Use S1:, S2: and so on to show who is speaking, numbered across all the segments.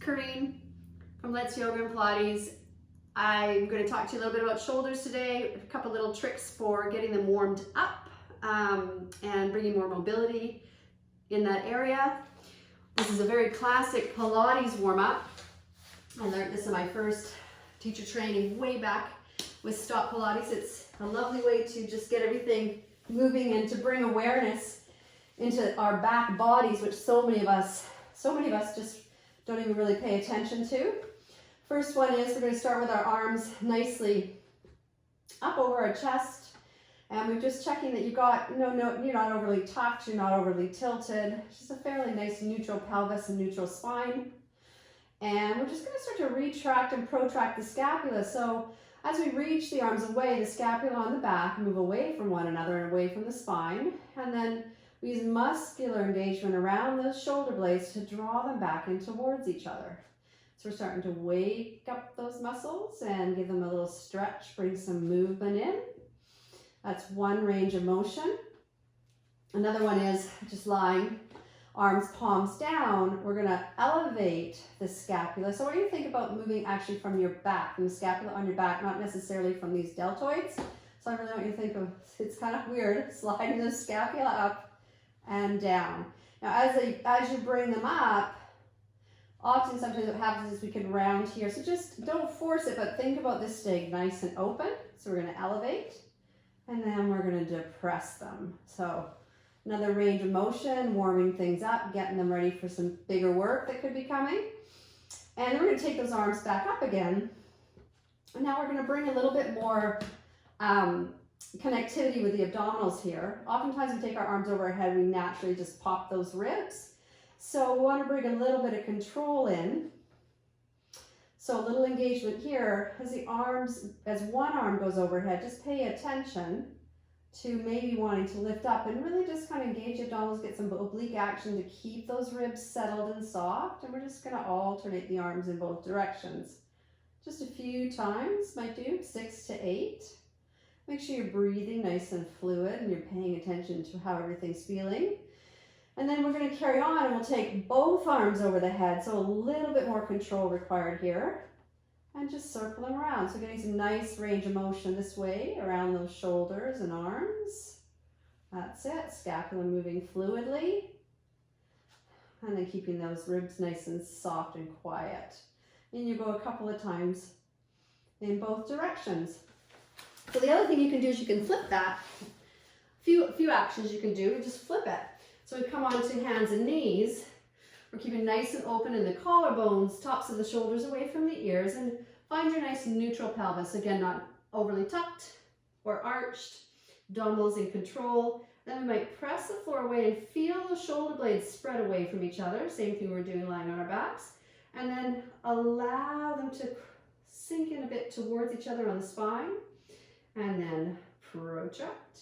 S1: Kareen from Let's Yoga and Pilates. I'm going to talk to you a little bit about shoulders today, a couple little tricks for getting them warmed up and bringing more mobility in that area. This is a very classic Pilates warm-up. I learned this in my first teacher training way back with Stop Pilates. It's a lovely way to just get everything moving and to bring awareness into our back bodies, which so many of us just don't even really pay attention to. First one is we're going to start with our arms nicely up over our chest, and we're just checking that you've got you're not overly tucked, you're not overly tilted, just a fairly nice neutral pelvis and neutral spine. And we're just going to start to retract and protract the scapula. So as we reach the arms away, the scapula on the back move away from one another and away from the spine, and then we use muscular engagement around those shoulder blades to draw them back in towards each other. So we're starting to wake up those muscles and give them a little stretch, bring some movement in. That's one range of motion. Another one is just lying, arms palms down. We're going to elevate the scapula. So what do you think about moving actually from your back, from the scapula on your back, not necessarily from these deltoids? So I really want you to think of, it's kind of weird, sliding the scapula up and down. Now as you bring them up, sometimes what happens is we can round here. So just don't force it, but think about this staying nice and open. So we're going to elevate, and then we're going to depress them. So another range of motion, warming things up, getting them ready for some bigger work that could be coming. And then we're going to take those arms back up again. And now we're going to bring a little bit more connectivity with the abdominals here. Oftentimes we take our arms over our head, we naturally just pop those ribs. So we want to bring a little bit of control in. So a little engagement here as one arm goes overhead, just pay attention to maybe wanting to lift up and really just kind of engage the abdominals, get some oblique action to keep those ribs settled and soft. And we're just going to alternate the arms in both directions. Just a few times, might do 6 to 8. Make sure you're breathing nice and fluid and you're paying attention to how everything's feeling. And then we're going to carry on and we'll take both arms over the head. So a little bit more control required here. And just circle them around. So getting some nice range of motion this way around those shoulders and arms. That's it. Scapula moving fluidly. And then keeping those ribs nice and soft and quiet. And you go a couple of times in both directions. So the other thing you can do is you can flip that. A few actions you can do and just flip it. So we come onto hands and knees. We're keeping nice and open in the collarbones, tops of the shoulders away from the ears, and find your nice neutral pelvis. Again, not overly tucked or arched, abdominals in control. Then we might press the floor away and feel the shoulder blades spread away from each other. Same thing we're doing lying on our backs. And then allow them to sink in a bit towards each other on the spine. And then protract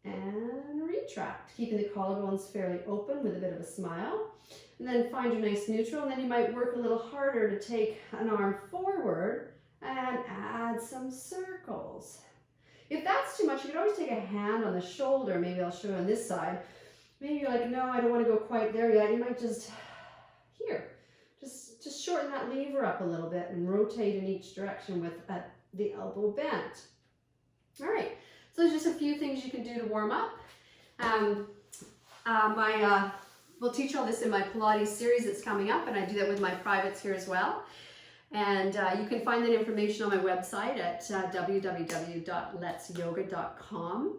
S1: and retract, keeping the collarbones fairly open with a bit of a smile. And then find your nice neutral, and then you might work a little harder to take an arm forward and add some circles. If that's too much, you can always take a hand on the shoulder. Maybe I'll show you on this side. Maybe you're like, no, I don't want to go quite there yet. You might just shorten that lever up a little bit and rotate in each direction with the elbow bent. All right, so there's just a few things you can do to warm up. We'll teach all this in my Pilates series that's coming up, and I do that with my privates here as well. And you can find that information on my website at www.letsyoga.com.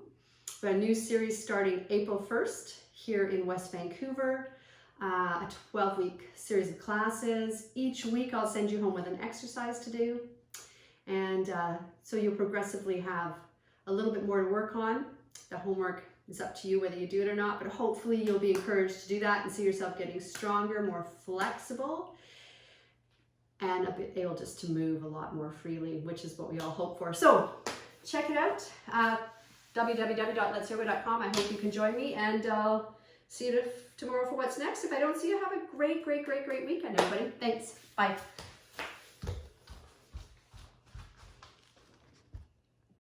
S1: We have a new series starting April 1st here in West Vancouver, a 12-week series of classes. Each week I'll send you home with an exercise to do. And so you'll progressively have a little bit more to work on. The homework is up to you whether you do it or not, but hopefully you'll be encouraged to do that and see yourself getting stronger, more flexible, and a bit able just to move a lot more freely, which is what we all hope for. So check it out, www.letsyoga.com. I hope you can join me, and I'll see you tomorrow for what's next. If I don't see you, have a great weekend, everybody. Thanks. Bye.